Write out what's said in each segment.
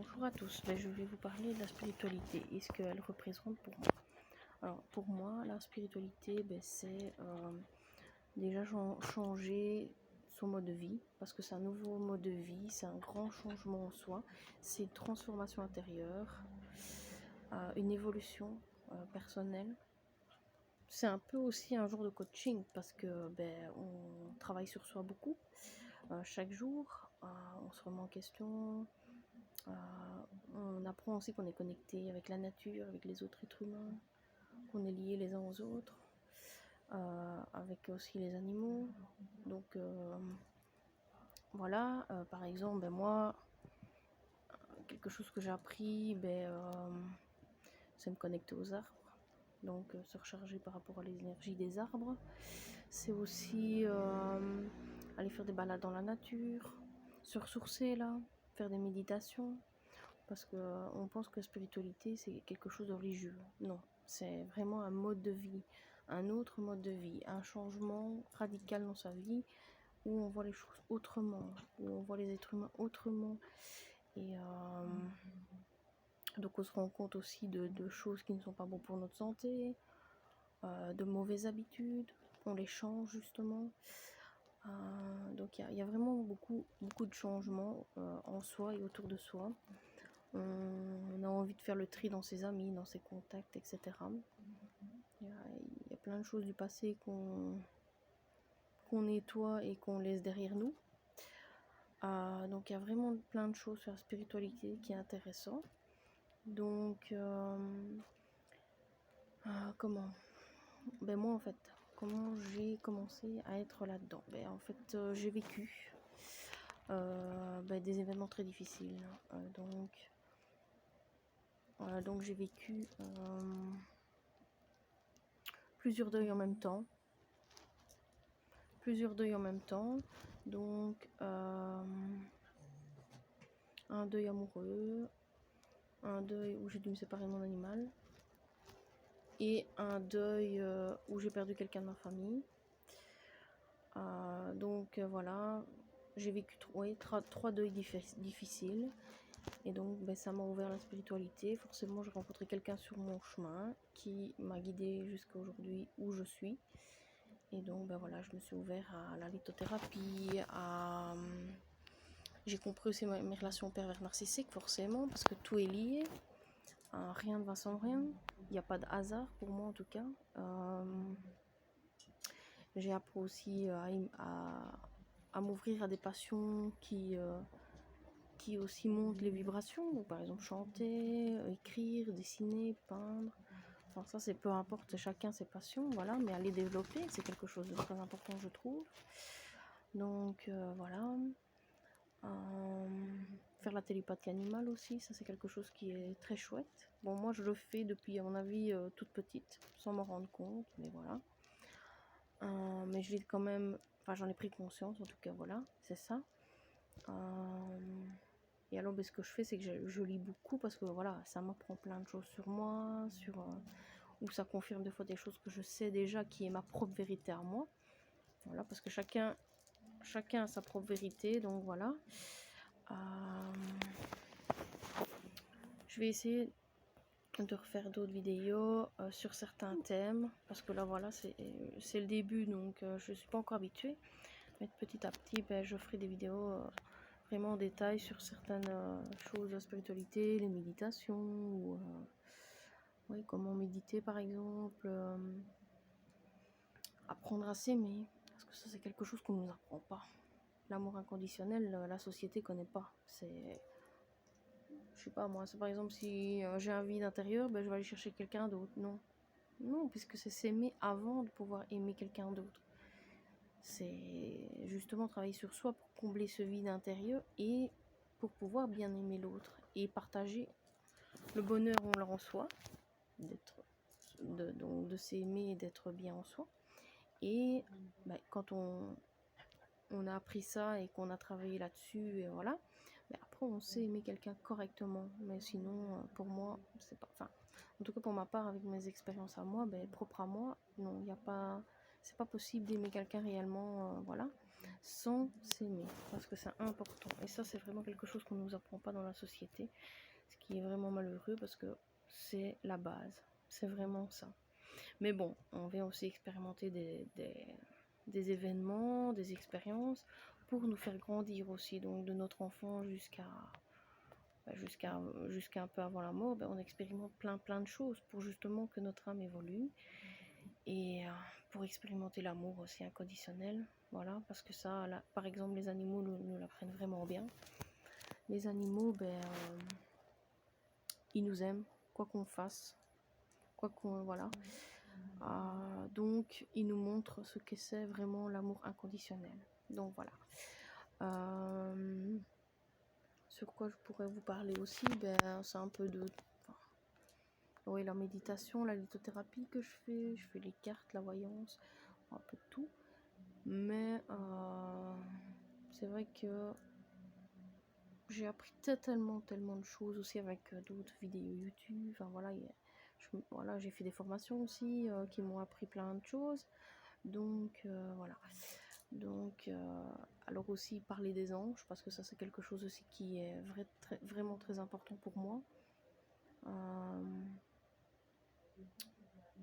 Bonjour à tous, je vais vous parler de la spiritualité et ce qu'elle représente pour moi. Alors pour moi, la spiritualité, c'est déjà changer son mode de vie, parce que c'est un nouveau mode de vie, c'est un grand changement en soi, c'est une transformation intérieure, une évolution personnelle. C'est un peu aussi un genre de coaching, parce que on travaille sur soi beaucoup, chaque jour, on se remet en question. On apprend aussi qu'on est connecté avec la nature, avec les autres êtres humains, qu'on est liés les uns aux autres, avec aussi les animaux. Donc voilà, par exemple, moi, quelque chose que j'ai appris, c'est me connecter aux arbres. Donc se recharger par rapport à l'énergie des arbres. C'est aussi aller faire des balades dans la nature, se ressourcer là, faire des méditations. Parce qu'on pense que la spiritualité, c'est quelque chose de religieux. Non, c'est vraiment un mode de vie, un autre mode de vie, un changement radical dans sa vie, où on voit les choses autrement, où on voit les êtres humains autrement. Et donc on se rend compte aussi de choses qui ne sont pas bonnes pour notre santé, de mauvaises habitudes, on les change justement. Donc il y a vraiment beaucoup de changements en soi et autour de soi. On a envie de faire le tri dans ses amis, dans ses contacts, etc. Il y a plein de choses du passé qu'on nettoie et qu'on laisse derrière nous. Donc il y a vraiment plein de choses sur la spiritualité qui est intéressant. Donc comment moi en fait, comment j'ai commencé à être là-dedans? En fait j'ai vécu des événements très difficiles. Donc j'ai vécu plusieurs deuils en même temps. Donc un deuil amoureux, un deuil où j'ai dû me séparer de mon animal, et un deuil où j'ai perdu quelqu'un de ma famille. Donc voilà, j'ai vécu trois deuils difficiles. Et donc ça m'a ouvert la spiritualité. Forcément, j'ai rencontré quelqu'un sur mon chemin qui m'a guidée jusqu'à aujourd'hui où je suis. Et donc voilà, je me suis ouvert à la lithothérapie, j'ai compris aussi mes relations pervers narcissiques, forcément, parce que tout est lié. Rien ne va sans rien. Il n'y a pas de hasard pour moi en tout cas. J'ai appris aussi à m'ouvrir à des passions qui aussi montent les vibrations. Donc, par exemple chanter, écrire, dessiner, peindre. Enfin ça c'est peu importe, chacun ses passions, voilà. Mais à les développer, c'est quelque chose de très important je trouve. Donc voilà. Faire la télépathie animale aussi, ça c'est quelque chose qui est très chouette. Bon, moi je le fais depuis à mon avis toute petite, sans m'en rendre compte, mais voilà. Mais je l'ai quand même, enfin j'en ai pris conscience en tout cas, voilà, c'est ça. Et alors ce que je fais, c'est que je lis beaucoup, parce que voilà, ça m'apprend plein de choses sur moi, ou ça confirme des fois des choses que je sais déjà, qui est ma propre vérité à moi. Voilà, parce que chacun a sa propre vérité, donc voilà. Je vais essayer de refaire d'autres vidéos sur certains thèmes, parce que là voilà, c'est le début, donc je suis pas encore habituée. Mais petit à petit, je ferai des vidéos vraiment en détail sur certaines choses de la spiritualité, les méditations, ou comment méditer par exemple, apprendre à s'aimer, parce que ça c'est quelque chose qu'on nous apprend pas. L'amour inconditionnel, la société connaît pas. C'est, je sais pas moi, c'est par exemple si j'ai un vide intérieur, je vais aller chercher quelqu'un d'autre. Non, puisque c'est s'aimer avant de pouvoir aimer quelqu'un d'autre. C'est justement travailler sur soi pour combler ce vide intérieur et pour pouvoir bien aimer l'autre et partager le bonheur on l'a en soi, de s'aimer et d'être bien en soi. Et quand on a appris ça et qu'on a travaillé là-dessus, et voilà, après on sait aimer quelqu'un correctement. Mais sinon, pour moi, c'est pas, enfin, en tout cas pour ma part, avec mes expériences à moi, propres à moi, non, il n'y a pas, c'est pas possible d'aimer quelqu'un réellement, voilà. sans s'aimer, parce que c'est important. Et ça, c'est vraiment quelque chose qu'on ne nous apprend pas dans la société, ce qui est vraiment malheureux parce que c'est la base, c'est vraiment ça. Mais bon, on vient aussi expérimenter des événements, des expériences pour nous faire grandir aussi, donc de notre enfant jusqu'à un peu avant la mort, on expérimente plein de choses pour justement que notre âme évolue et pour expérimenter l'amour aussi inconditionnel, voilà, parce que ça, là, par exemple, les animaux nous l'apprennent vraiment bien. Les animaux, ils nous aiment, quoi qu'on fasse, voilà. Donc, ils nous montrent ce que c'est vraiment l'amour inconditionnel. Donc voilà. Sur quoi je pourrais vous parler aussi, c'est un peu de... Oui, la méditation, la lithothérapie que je fais les cartes, la voyance, un peu de tout. Mais c'est vrai que j'ai appris tellement de choses aussi avec d'autres vidéos YouTube. Enfin voilà, j'ai fait des formations aussi qui m'ont appris plein de choses. Donc voilà. Donc alors aussi parler des anges, parce que ça c'est quelque chose aussi qui est vraiment très important pour moi.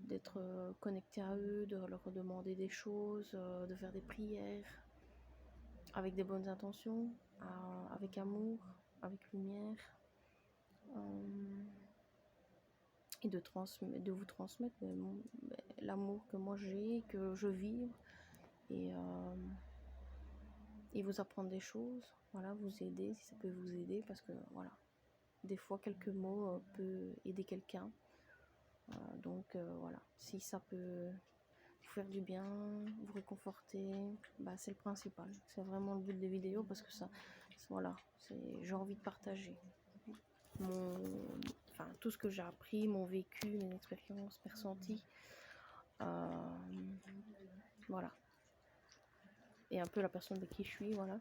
D'être connecté à eux, de leur demander des choses, de faire des prières avec des bonnes intentions, avec amour, avec lumière, et de vous transmettre l'amour que moi j'ai, que je vis, et vous apprendre des choses, voilà, vous aider si ça peut vous aider, parce que voilà, des fois quelques mots peut aider quelqu'un. Donc voilà, si ça peut vous faire du bien, vous réconforter, c'est le principal. C'est vraiment le but des vidéos, parce que ça, voilà, j'ai envie de partager tout ce que j'ai appris, mon vécu, mes expériences, mes ressentis. Voilà. Et un peu la personne de qui je suis, voilà.